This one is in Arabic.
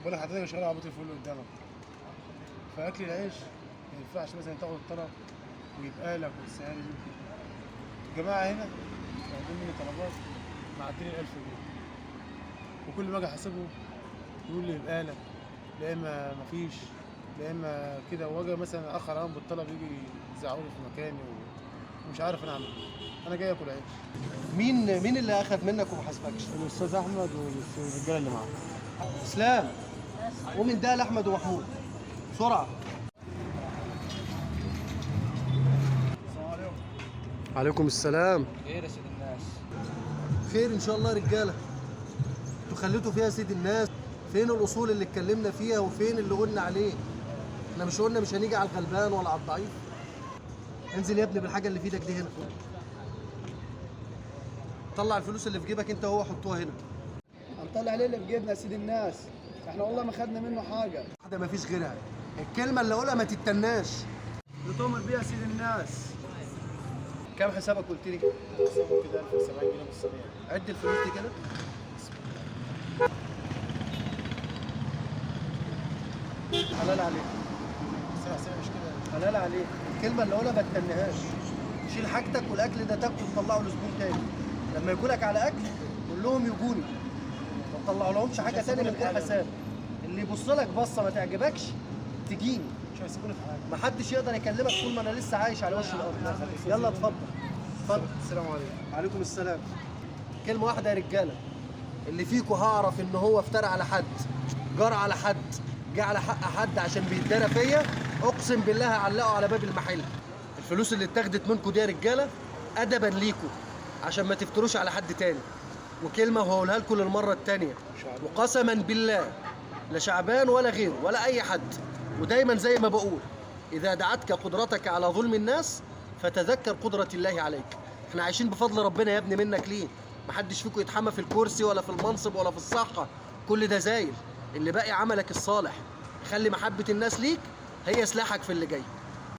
بقول لك حضرتك شغال عربيه الفول اللي قدامك، فاكل العيش ما ينفعش مثلا تاخد الطلب ويبقى لك والسعر يمكن. الجماعه هنا واخدين مني طلبات معدين 1000 جنيه، وكل ما اجي احاسبهم يقول لي يبقى لك، لا اما مفيش، لا اما كده، واجي مثلا اخر عنهم بالطلب يجي يزعقوا لي في مكاني ومش عارف انا اعمل ايه. انا جاي اكل عيش. مين اللي اخذ منك وما حاسبكش؟ الاستاذ احمد والرجاله اللي معاه. اسلام، ومن ده لاحمد ومحمود بسرعه. السلام عليكم. عليكم السلام. خير يا سيد الناس. خير ان شاء الله يا رجاله. انتوا خليتوا فيها سيد الناس. فين الاصول اللي اتكلمنا فيها وفين اللي قلنا عليه؟ احنا مش قلنا مش هنيجي على الغلبان ولا على الضعيف؟ انزل يا ابني بالحاجه اللي في ايدك دي هنا. طلع الفلوس اللي في جيبك انت وهو، حطوها هنا. هنطلع ليه اللي في جيبنا يا سيد الناس؟ احنا والله ما خدنا منه حاجه. واحده ما فيش غيرها. الكلمه اللي اقولها ما تتناش. بتؤمر بيها سيد الناس. كام حسابك قلت لي؟ حسابه كده 1070 جنيه بالصينيه. عد الفلوس دي كده. حلال عليك. بس انا حسابي مش كده. حلال عليك. الكلمه اللي اقولها ما تتنهاش. شيل حاجتك والاكل ده تاكله تطلعه لزبون تاني. لما يجولك على اكل قول لهم يجوني، ما تطلعوا لهمش حاجه تاني من غير حساب. اللي يبص لك بصه ما تعجبكش تجيني. مش هيسيبوني في حاجه. ما حدش يقدر يكلمك طول ما انا لسه عايش على وش الارض. يلا اتفضل. اتفضل. السلام عليكم. عليكم السلام. كلمه واحده يا رجاله، اللي فيكم هعرف ان هو افترى على حد، جار على حد، جه على حق حد عشان بيتدارى فيا، اقسم بالله هعلقه على باب المحل. الفلوس اللي اتاخدت منكم دي يا رجاله ادبا ليكم عشان ما تفتروش على حد تاني. وكلمه وهقولها لكم للمره التانيه، وقسما بالله لا شعبان ولا غيره ولا اي حد، ودايما زي ما بقول، اذا دعتك قدرتك على ظلم الناس فتذكر قدره الله عليك. احنا عايشين بفضل ربنا يا ابني، منك ليه؟ محدش فيكم يتحمى في الكرسي ولا في المنصب ولا في الصحه، كل ده زايل. اللي باقي عملك الصالح. خلي محبه الناس ليك هي سلاحك في اللي جاي.